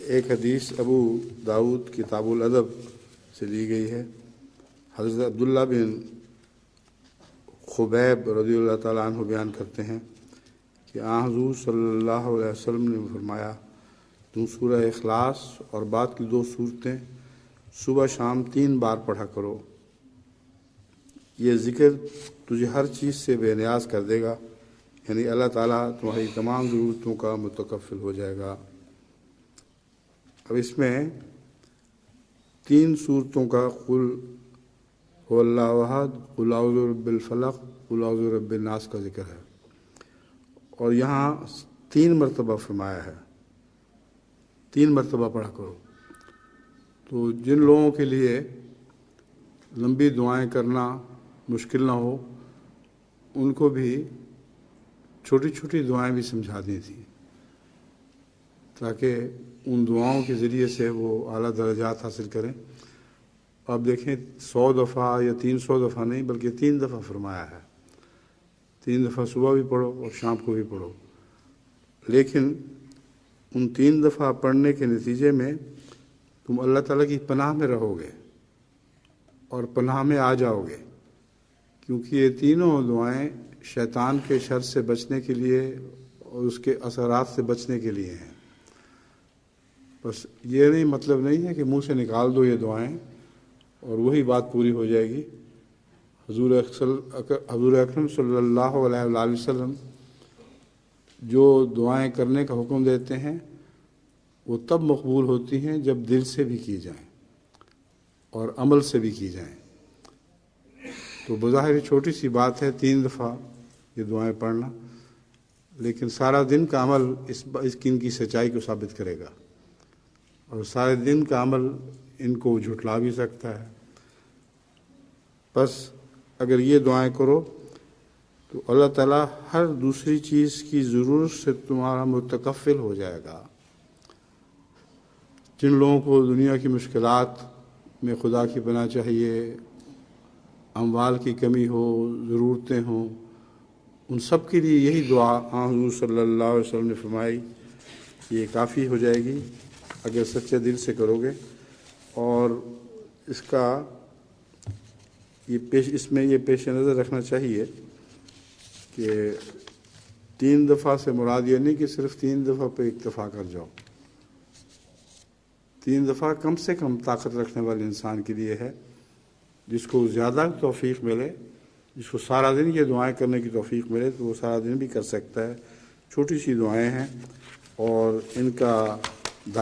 ایک حدیث ابو داؤد کتاب الادب سے لی گئی ہے۔ حضرت عبداللہ بن خبیب رضی اللہ تعالیٰ عنہ بیان کرتے ہیں کہ حضور صلی اللہ علیہ وسلم نے فرمایا، تم سورہ اخلاص اور بعد کی 2 سورتیں صبح شام 3 بار پڑھا کرو، یہ ذکر تجھے ہر چیز سے بے نیاز کر دے گا، یعنی اللہ تعالیٰ تمہاری تمام ضرورتوں کا متکفل ہو جائے گا۔ اب اس میں 3 صورتوں کا قل هو اللہ احد، قل اعوذ برب الفلق، قل اعوذ برب الناس کا ذکر ہے، اور یہاں 3 مرتبہ فرمایا ہے، 3 مرتبہ پڑھا کرو۔ تو جن لوگوں کے لیے لمبی دعائیں کرنا مشکل نہ ہو، ان کو بھی چھوٹی چھوٹی دعائیں بھی سمجھا دی تھیں، تاکہ ان دعاؤں کے ذریعے سے وہ اعلیٰ درجات حاصل کریں۔ آپ دیکھیں 100 دفعہ یا 300 دفعہ نہیں، بلکہ 3 دفعہ فرمایا ہے، 3 دفعہ صبح بھی پڑھو اور شام کو بھی پڑھو، لیکن ان 3 دفعہ پڑھنے کے نتیجے میں تم اللہ تعالیٰ کی پناہ میں رہو گے اور پناہ میں آ جاؤ گے، کیونکہ یہ تینوں دعائیں شیطان کے شر سے بچنے کے لیے اور اس کے اثرات سے بچنے کے لیے ہیں۔ بس یہ نہیں مطلب نہیں ہے کہ منہ سے نکال دو یہ دعائیں اور وہی بات پوری ہو جائے گی۔ حضور اکرم صلی اللہ علیہ وآلہ وسلم جو دعائیں کرنے کا حکم دیتے ہیں وہ تب مقبول ہوتی ہیں جب دل سے بھی کی جائیں اور عمل سے بھی کی جائیں۔ تو بظاہر چھوٹی سی بات ہے 3 دفعہ یہ دعائیں پڑھنا، لیکن سارا دن کا عمل اس کی ان کی سچائی کو ثابت کرے گا، اور سارے دن کا عمل ان کو جھٹلا بھی سکتا ہے۔ بس اگر یہ دعائیں کرو تو اللہ تعالیٰ ہر دوسری چیز کی ضرورت سے تمہارا متکفل ہو جائے گا۔ جن لوگوں کو دنیا کی مشکلات میں خدا کی پناہ چاہیے، اموال کی کمی ہو، ضرورتیں ہوں، ان سب کے لیے یہی دعا حضور صلی اللہ علیہ وسلم نے فرمائی، یہ کافی ہو جائے گی اگر سچے دل سے کرو گے۔ اور اس میں یہ پیش نظر رکھنا چاہیے کہ 3 دفعہ سے مراد یہ نہیں کہ صرف 3 دفعہ پہ اکتفا کر جاؤ، 3 دفعہ کم سے کم طاقت رکھنے والے انسان کے لیے ہے، جس کو زیادہ توفیق ملے، جس کو سارا دن یہ دعائیں کرنے کی توفیق ملے تو وہ سارا دن بھی کر سکتا ہے۔ چھوٹی سی دعائیں ہیں اور ان کا